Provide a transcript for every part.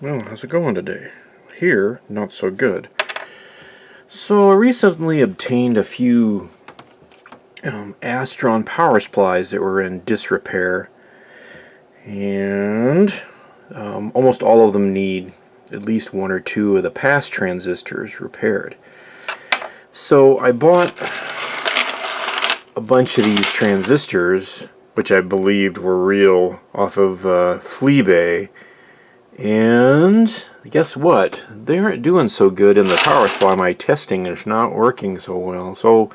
Well, how's it going today? Here, not so good. So I recently obtained a few Astron power supplies that were in disrepair, and almost all of them need at least one or two of the past transistors repaired. So I bought a bunch of these transistors, which I believed were real, off of Fleabay. And guess what? They aren't doing so good in the power supply. My testing is not working so well. So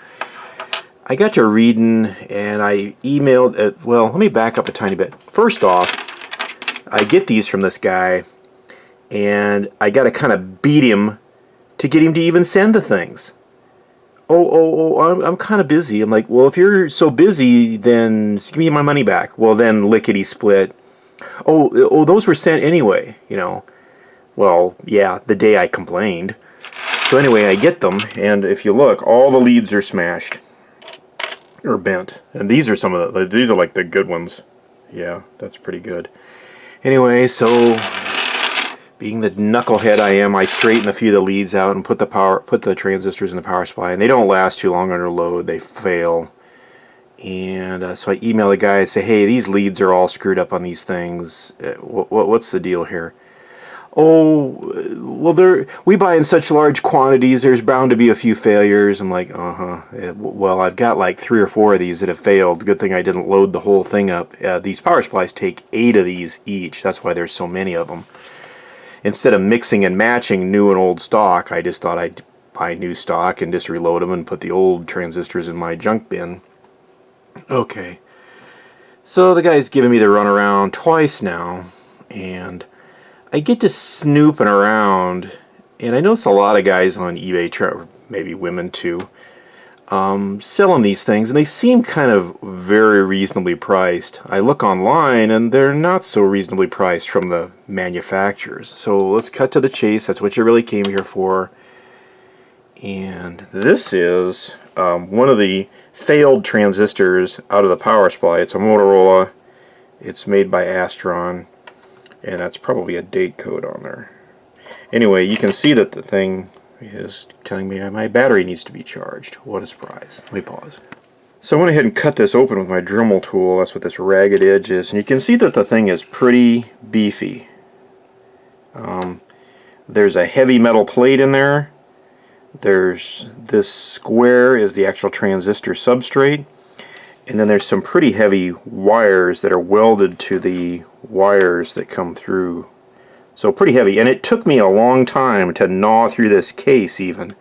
I got to reading and I emailed, well, let me back up a tiny bit. First off, I get these from this guy and I got to kind of beat him to get him to even send the things. I'm kind of busy. I'm like, well, if you're so busy, then give me my money back. Well, then lickety split. Oh, those were sent anyway, you know. Well, yeah, the day I complained. So anyway, I get them, and if you look, all the leads are smashed. Or bent. And these are some of these are like the good ones. Yeah, that's pretty good. Anyway, so being the knucklehead I am, I straighten a few of the leads out and put the transistors in the power supply, and they don't last too long under load. They fail. And so I email the guy and say, hey, these leads are all screwed up on these things. What's the deal here? Oh, well, we buy in such large quantities, there's bound to be a few failures. I'm like, well, I've got like 3 or 4 of these that have failed. Good thing I didn't load the whole thing up. These power supplies take 8 of these each. That's why there's so many of them. Instead of mixing and matching new and old stock, I just thought I'd buy new stock and just reload them and put the old transistors in my junk bin. Okay, so the guy's giving me the runaround twice now, and I get to snooping around, and I notice a lot of guys on eBay, maybe women too, selling these things, and they seem kind of very reasonably priced. I look online, and they're not so reasonably priced from the manufacturers. So let's cut to the chase. That's what you really came here for. And this is one of the failed transistors out of the power supply. It's a Motorola. It's made by Astron, and that's probably a date code on there. Anyway, you can see that the thing is telling me my battery needs to be charged. What a surprise. Let me pause. So I went ahead and cut this open with my Dremel tool. That's what this ragged edge is, and you can see that the thing is pretty beefy. There's a heavy metal plate in there. There's this square is the actual transistor substrate, and then there's some pretty heavy wires that are welded to the wires that come through. So pretty heavy, and it took me a long time to gnaw through this case even.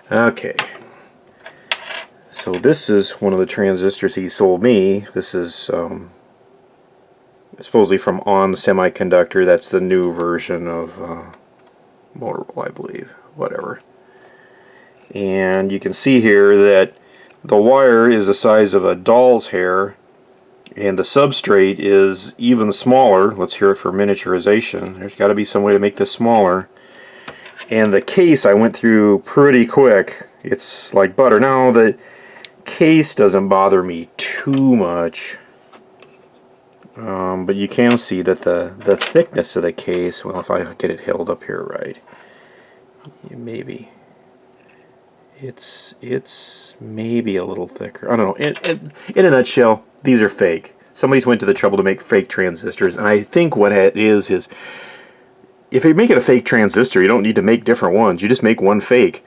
Okay, so this is one of the transistors he sold me. This is supposedly from On Semiconductor. That's the new version of Motorola, I believe. Whatever. And you can see here that the wire is the size of a doll's hair, and the substrate is even smaller. Let's hear it for miniaturization. There's got to be some way to make this smaller. And the case I went through pretty quick. It's like butter. Now the case doesn't bother me too much, but you can see that the thickness of the case, well, if I get it held up here right, maybe it's maybe a little thicker. I don't know. In a nutshell, these are fake. Somebody's went to the trouble to make fake transistors, and I think what it is if you're making a fake transistor, you don't need to make different ones. You just make one fake.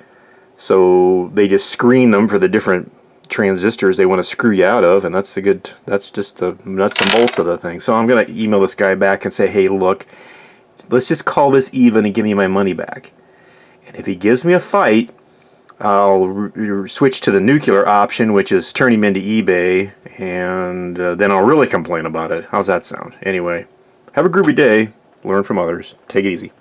So they just screen them for the different transistors they want to screw you out of, and that's just the nuts and bolts of the thing. So I'm gonna email this guy back and say, hey, look, let's just call this even and give me my money back. And if he gives me a fight, I'll switch to the nuclear option, which is turn him into eBay, and then I'll really complain about it. How's that sound? Anyway, have a groovy day. Learn from others. Take it easy.